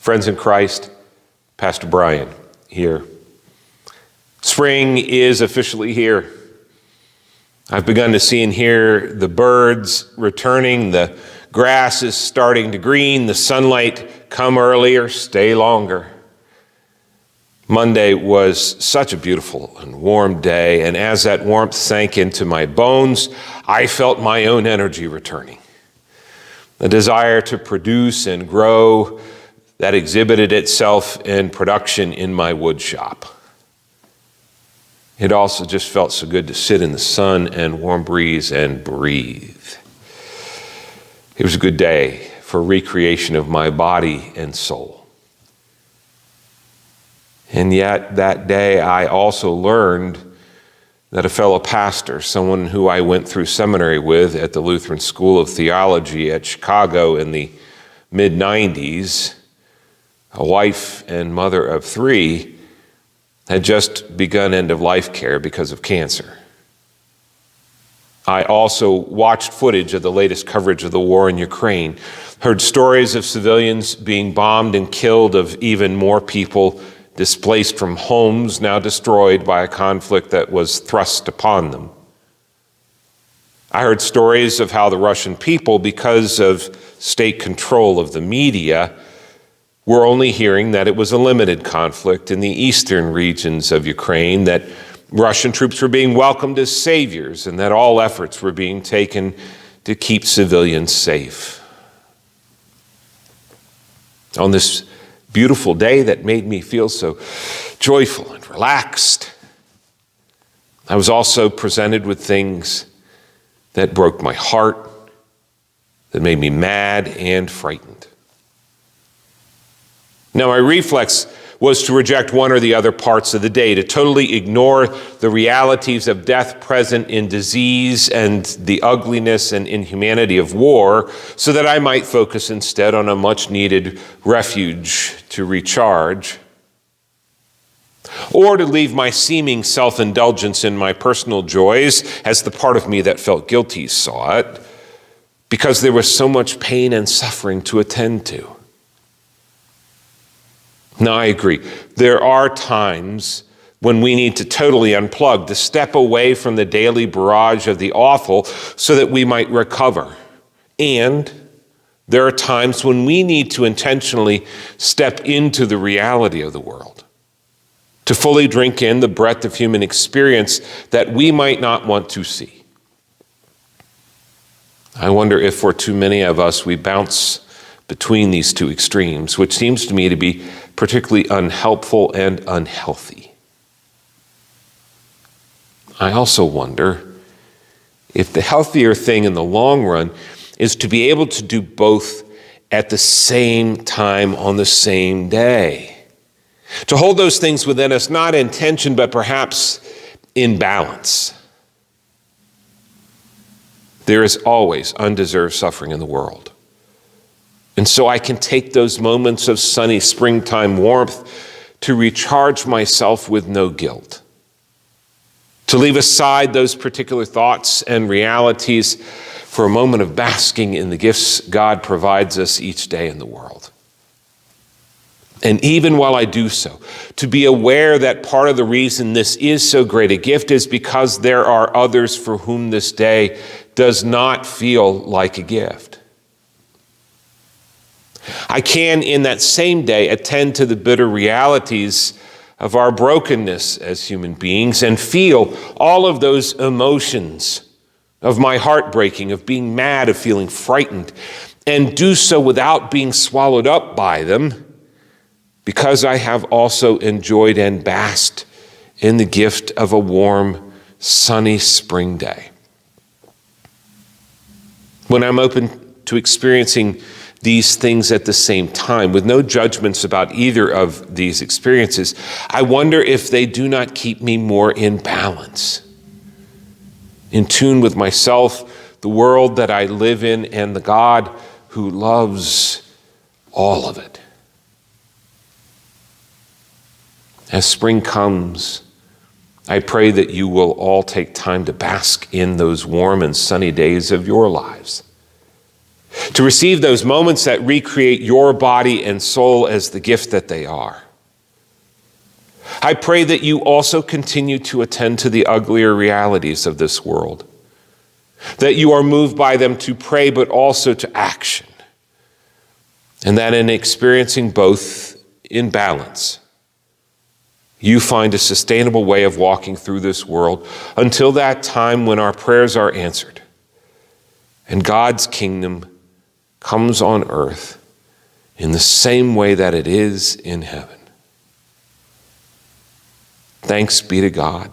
Friends in Christ, Pastor Brian here. Spring is officially here. I've begun to see and hear the birds returning, the grass is starting to green, the sunlight come earlier, stay longer. Monday was such a beautiful and warm day, and as that warmth sank into my bones, I felt my own energy returning. The desire to produce and grow that exhibited itself in production in my wood shop. It also just felt so good to sit in the sun and warm breeze and breathe. It was a good day for recreation of my body and soul. And yet that day I also learned that a fellow pastor, someone who I went through seminary with at the Lutheran School of Theology at Chicago in the mid-90s, a wife and mother of 3, had just begun end-of-life care because of cancer. I also watched footage of the latest coverage of the war in Ukraine, heard stories of civilians being bombed and killed, of even more people displaced from homes now destroyed by a conflict that was thrust upon them. I heard stories of how the Russian people, because of state control of the media, were only hearing that it was a limited conflict in the eastern regions of Ukraine, that Russian troops were being welcomed as saviors, and that all efforts were being taken to keep civilians safe. On this beautiful day that made me feel so joyful and relaxed, I was also presented with things that broke my heart, that made me mad and frightened. Now, my reflex was to reject one or the other parts of the day, to totally ignore the realities of death present in disease and the ugliness and inhumanity of war, so that I might focus instead on a much-needed refuge to recharge, or to leave my seeming self-indulgence in my personal joys, as the part of me that felt guilty saw it, because there was so much pain and suffering to attend to. Now, I agree. There are times when we need to totally unplug, to step away from the daily barrage of the awful so that we might recover. And there are times when we need to intentionally step into the reality of the world, to fully drink in the breadth of human experience that we might not want to see. I wonder if for too many of us we bounce between these two extremes, which seems to me to be particularly unhelpful and unhealthy. I also wonder if the healthier thing in the long run is to be able to do both at the same time on the same day. To hold those things within us, not in tension, but perhaps in balance. There is always undeserved suffering in the world. And so I can take those moments of sunny springtime warmth to recharge myself with no guilt, to leave aside those particular thoughts and realities for a moment of basking in the gifts God provides us each day in the world. And even while I do so, to be aware that part of the reason this is so great a gift is because there are others for whom this day does not feel like a gift. I can, in that same day, attend to the bitter realities of our brokenness as human beings and feel all of those emotions of my heartbreaking, of being mad, of feeling frightened, and do so without being swallowed up by them, because I have also enjoyed and basked in the gift of a warm, sunny spring day. When I'm open to experiencing these things at the same time, with no judgments about either of these experiences, I wonder if they do not keep me more in balance, in tune with myself, the world that I live in, and the God who loves all of it. As spring comes, I pray that you will all take time to bask in those warm and sunny days of your lives, to receive those moments that recreate your body and soul as the gift that they are. I pray that you also continue to attend to the uglier realities of this world, that you are moved by them to pray but also to action, and that in experiencing both in balance, you find a sustainable way of walking through this world until that time when our prayers are answered and God's kingdom comes on earth in the same way that it is in heaven. Thanks be to God.